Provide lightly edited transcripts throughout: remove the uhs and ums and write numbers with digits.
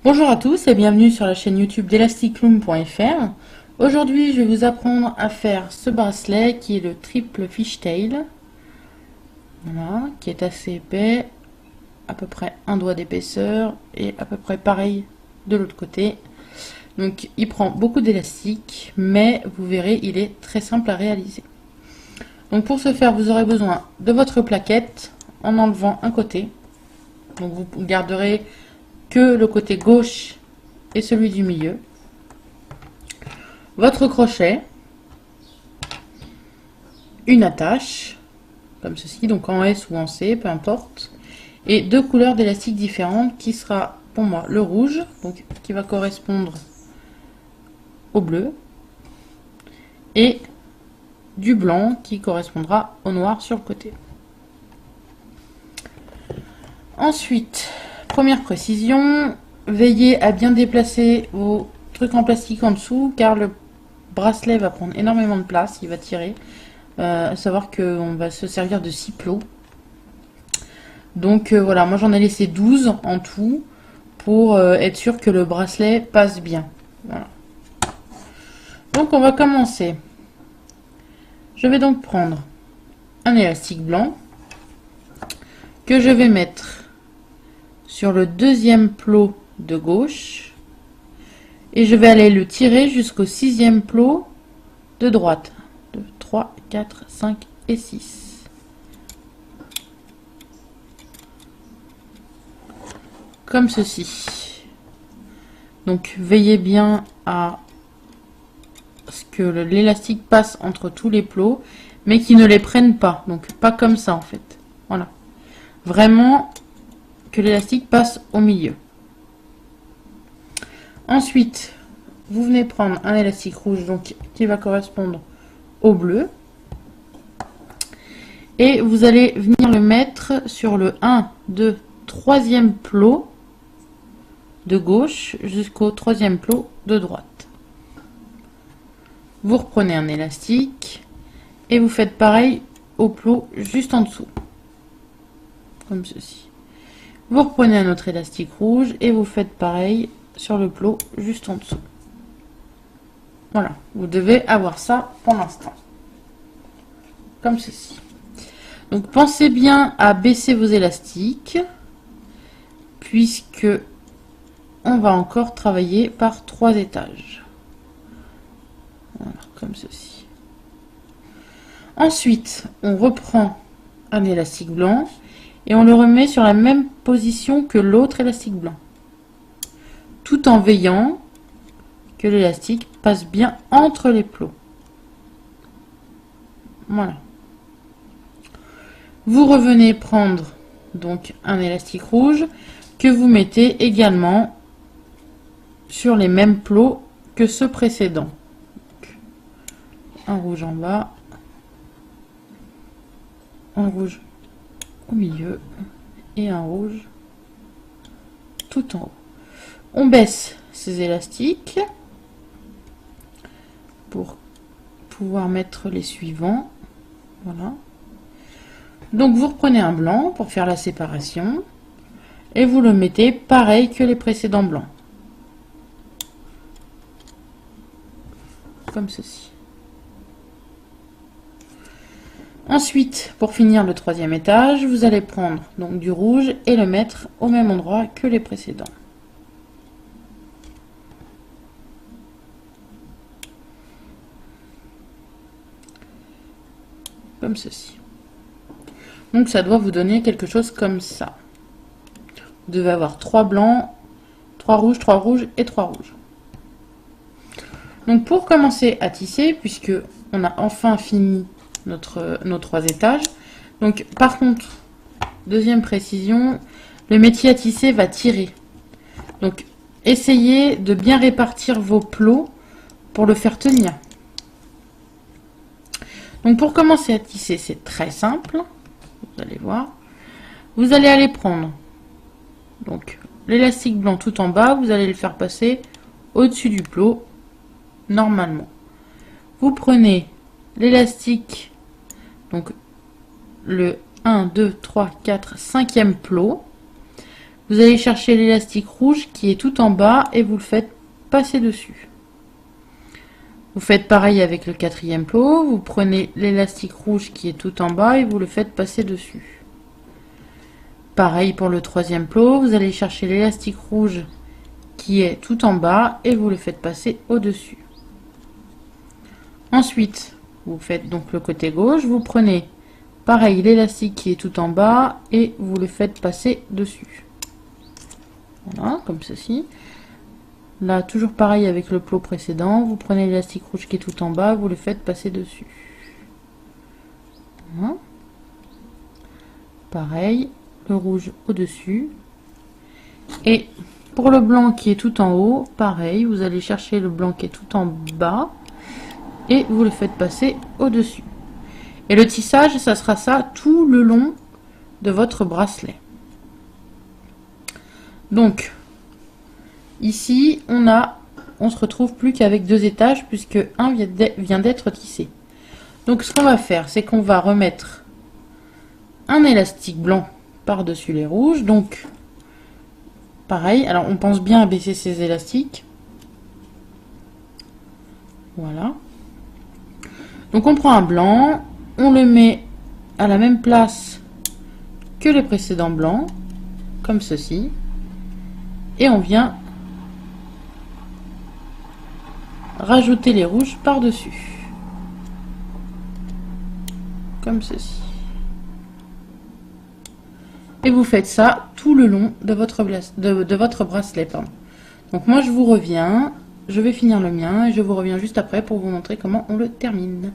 Bonjour à tous et bienvenue sur la chaîne YouTube d'elasticloom.fr. Aujourd'hui, je vais vous apprendre à faire ce bracelet qui est le triple fishtail. Voilà, qui est assez épais, à peu près un doigt d'épaisseur et à peu près pareil de l'autre côté. Donc il prend beaucoup d'élastique, mais vous verrez, il est très simple à réaliser. Donc pour ce faire, vous aurez besoin de votre plaquette en enlevant un côté. Donc vous garderez que le côté gauche et celui du milieu. Votre crochet, une attache, comme ceci, donc en S ou en C, peu importe, et deux couleurs d'élastique différentes qui sera pour moi le rouge, donc qui va correspondre au bleu, et du blanc qui correspondra au noir sur le côté. Ensuite, première précision, veillez à bien déplacer vos trucs en plastique en dessous car le bracelet va prendre énormément de place, il va tirer. À savoir qu'on va se servir de 6 plots. Donc voilà, moi j'en ai laissé 12 en tout pour être sûr que le bracelet passe bien. Voilà. Donc on va commencer. Je vais donc prendre un élastique blanc que je vais mettre sur le deuxième plot de gauche et je vais aller le tirer jusqu'au sixième plot de droite. 2, 3, 4, 5 et 6. Comme ceci. Donc veillez bien à ce que l'élastique passe entre tous les plots, mais qu'il ne les prenne pas. Donc pas comme ça en fait. Voilà. Vraiment que l'élastique passe au milieu. Ensuite, vous venez prendre un élastique rouge donc qui va correspondre au bleu. Et vous allez venir le mettre sur le 1, 2, 3e plot de gauche jusqu'au 3e plot de droite. Vous reprenez un élastique et vous faites pareil au plot juste en dessous. Comme ceci. Vous reprenez un autre élastique rouge et vous faites pareil sur le plot juste en dessous. Voilà, vous devez avoir ça pour l'instant. Comme ceci. Donc pensez bien à baisser vos élastiques puisque on va encore travailler par 3 étages. Voilà, comme ceci. Ensuite, on reprend un élastique blanc et on le remet sur la même position que l'autre élastique blanc. Tout en veillant que l'élastique passe bien entre les plots. Voilà. Vous revenez prendre donc un élastique rouge que vous mettez également sur les mêmes plots que ceux précédents. Un rouge en bas, un rouge au milieu et un rouge tout en haut. On baisse ces élastiques pour pouvoir mettre les suivants. Voilà. Donc vous reprenez un blanc pour faire la séparation et vous le mettez pareil que les précédents blancs. Comme ceci. Ensuite, pour finir le 3e étage, vous allez prendre donc du rouge et le mettre au même endroit que les précédents. Comme ceci. Donc ça doit vous donner quelque chose comme ça. Vous devez avoir 3 blancs, 3 rouges et 3 rouges. Donc pour commencer à tisser, puisque on a enfin fini nos 3 étages, donc par contre, deuxième précision, le métier à tisser va tirer. Donc essayez de bien répartir vos plots pour le faire tenir. Donc pour commencer à tisser, c'est très simple. Vous allez voir. Vous allez aller prendre donc l'élastique blanc tout en bas, vous allez le faire passer au-dessus du plot normalement. Vous prenez l'élastique, donc le 1, 2, 3, 4, 5e plot. Vous allez chercher l'élastique rouge qui est tout en bas et vous le faites passer dessus. Vous faites pareil avec le quatrième plot, vous prenez l'élastique rouge qui est tout en bas et vous le faites passer dessus. Pareil pour le troisième plot, vous allez chercher l'élastique rouge qui est tout en bas et vous le faites passer au-dessus. Ensuite, vous faites donc le côté gauche, vous prenez pareil l'élastique qui est tout en bas et vous le faites passer dessus. Voilà, comme ceci. Là, toujours pareil avec le plot précédent, vous prenez l'élastique rouge qui est tout en bas, vous le faites passer dessus. Voilà. Pareil, le rouge au-dessus. Et pour le blanc qui est tout en haut, pareil, vous allez chercher le blanc qui est tout en bas et vous le faites passer au-dessus. Et le tissage, ça sera ça tout le long de votre bracelet. Donc, ici, on se retrouve plus qu'avec 2 étages puisque un vient d'être tissé. Donc, ce qu'on va faire, c'est qu'on va remettre un élastique blanc par-dessus les rouges. Donc, pareil, alors on pense bien à baisser ces élastiques. Voilà. Donc, on prend un blanc, on le met à la même place que les précédents blancs, comme ceci. Et on vient rajouter les rouges par-dessus. Comme ceci. Et vous faites ça tout le long de votre bracelet. Pardon. Donc moi je vous reviens, je vais finir le mien et je vous reviens juste après pour vous montrer comment on le termine.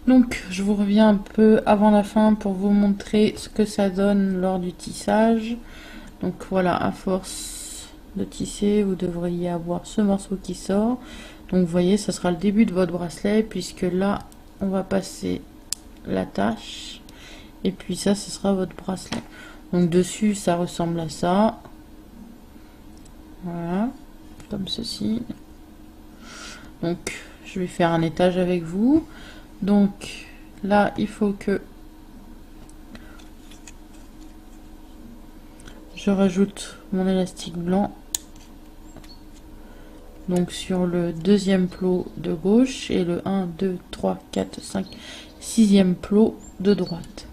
Donc je vous reviens un peu avant la fin pour vous montrer ce que ça donne lors du tissage. Donc voilà, à force de tisser, vous devriez avoir ce morceau qui sort. Donc vous voyez, ça sera le début de votre bracelet puisque là, on va passer l'attache. Et puis ça, ce sera votre bracelet. Donc dessus, ça ressemble à ça. Voilà, comme ceci. Donc je vais faire un étage avec vous. Donc là, il faut que je rajoute mon élastique blanc donc sur le deuxième plot de gauche et le 1, 2, 3, 4, 5, 6e plot de droite.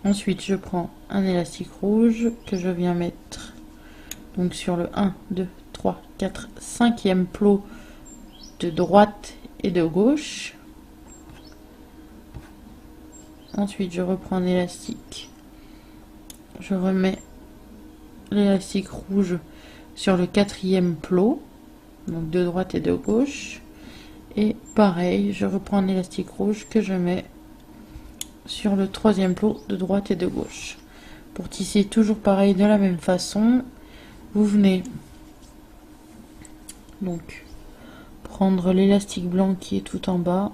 Ensuite, je prends un élastique rouge que je viens mettre donc sur le 1, 2, 3, 4, 5e plot de droite et de gauche. Ensuite, je reprends un élastique. Je remets l'élastique rouge sur le 4e plot, donc de droite et de gauche. Et pareil, je reprends un élastique rouge que je mets sur le 3e plot de droite et de gauche. Pour tisser toujours pareil de la même façon, vous venez donc prendre l'élastique blanc qui est tout en bas,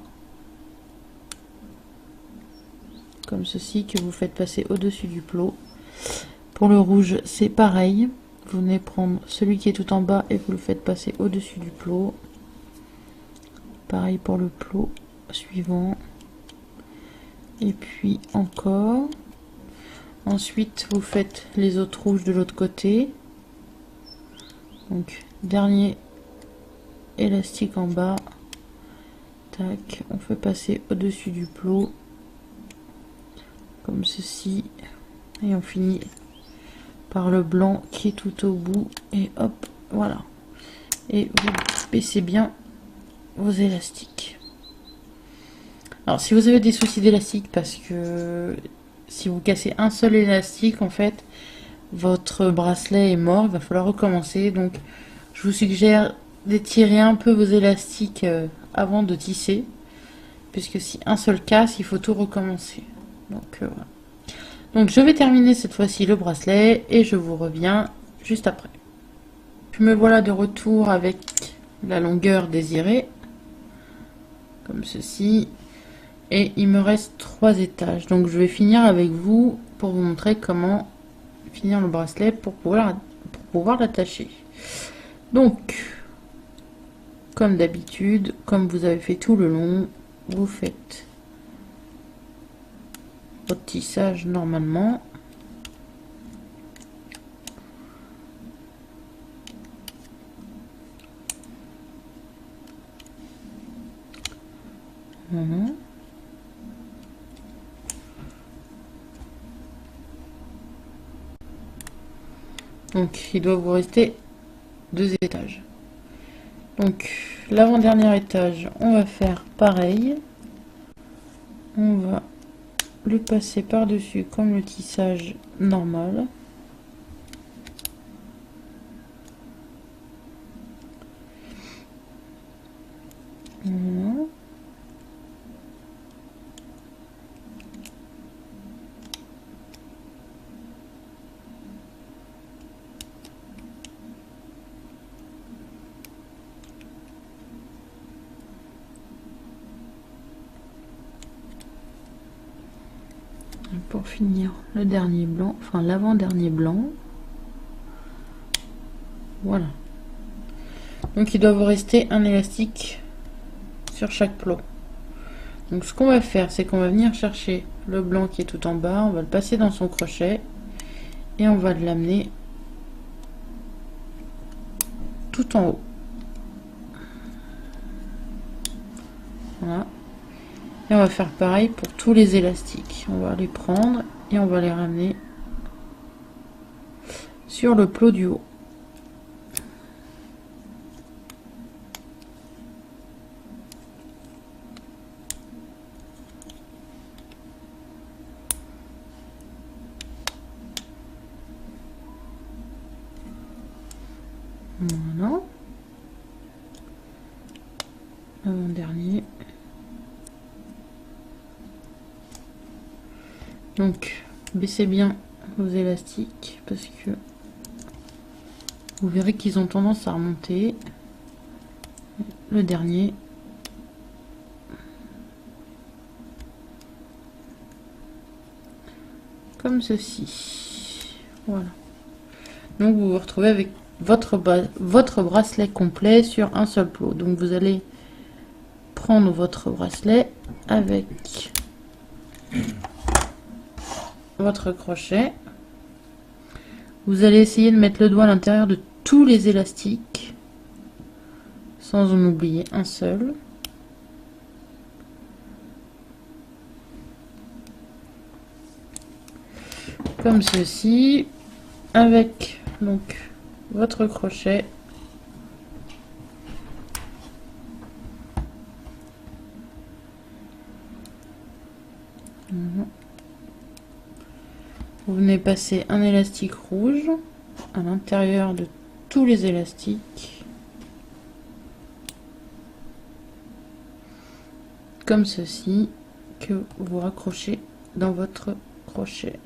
comme ceci, que vous faites passer au-dessus du plot. Pour le rouge, c'est pareil. Vous venez prendre celui qui est tout en bas et vous le faites passer au-dessus du plot. Pareil pour le plot suivant. Et puis encore. Ensuite, vous faites les autres rouges de l'autre côté. Donc, dernier élastique en bas. Tac, on fait passer au-dessus du plot. Comme ceci. Et on finit par le blanc qui est tout au bout. Et hop, voilà. Et vous baissez bien vos élastiques. Alors, si vous avez des soucis d'élastique, parce que si vous cassez un seul élastique, en fait, votre bracelet est mort. Il va falloir recommencer. Donc, je vous suggère d'étirer un peu vos élastiques avant de tisser. Puisque si un seul casse, il faut tout recommencer. Donc, voilà. Donc je vais terminer cette fois-ci le bracelet et je vous reviens juste après. Je me voilà de retour avec la longueur désirée, comme ceci. Et il me reste 3 étages. Donc je vais finir avec vous pour vous montrer comment finir le bracelet pour pouvoir l'attacher. Donc, comme d'habitude, comme vous avez fait tout le long, vous faites votre tissage normalement. Voilà. Donc il doit vous rester 2 étages. Donc l'avant-dernier étage, on va faire pareil. On va le passer par-dessus comme le tissage normal. Voilà. Et pour finir, le dernier blanc, enfin l'avant-dernier blanc. Voilà. Donc il doit vous rester un élastique sur chaque plot. Donc ce qu'on va faire, c'est qu'on va venir chercher le blanc qui est tout en bas, on va le passer dans son crochet et on va l'amener tout en haut. Voilà. Et on va faire pareil pour tous les élastiques. On va les prendre et on va les ramener sur le plot du haut. Voilà. Avant-dernier. Donc, baissez bien vos élastiques parce que vous verrez qu'ils ont tendance à remonter. Le dernier. Comme ceci. Voilà. Donc, vous vous retrouvez avec votre bracelet complet sur un seul plot. Donc, vous allez prendre votre bracelet avec votre crochet. Vous allez essayer de mettre le doigt à l'intérieur de tous les élastiques sans en oublier un seul. Comme ceci, avec donc votre crochet. Vous venez passer un élastique rouge à l'intérieur de tous les élastiques. Comme ceci, que vous raccrochez dans votre crochet.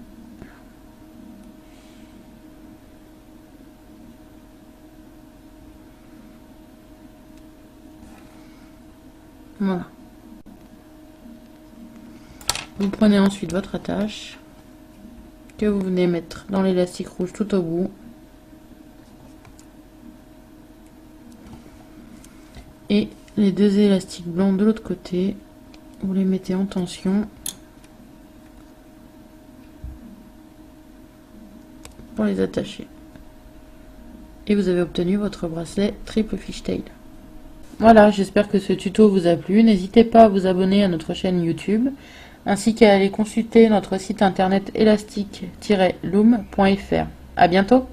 Voilà. Vous prenez ensuite votre attache que vous venez mettre dans l'élastique rouge tout au bout. Et les 2 élastiques blancs de l'autre côté, vous les mettez en tension pour les attacher. Et vous avez obtenu votre bracelet triple fishtail. Voilà, j'espère que ce tuto vous a plu. N'hésitez pas à vous abonner à notre chaîne YouTube, ainsi qu'à aller consulter notre site internet élastique-loom.fr. À bientôt!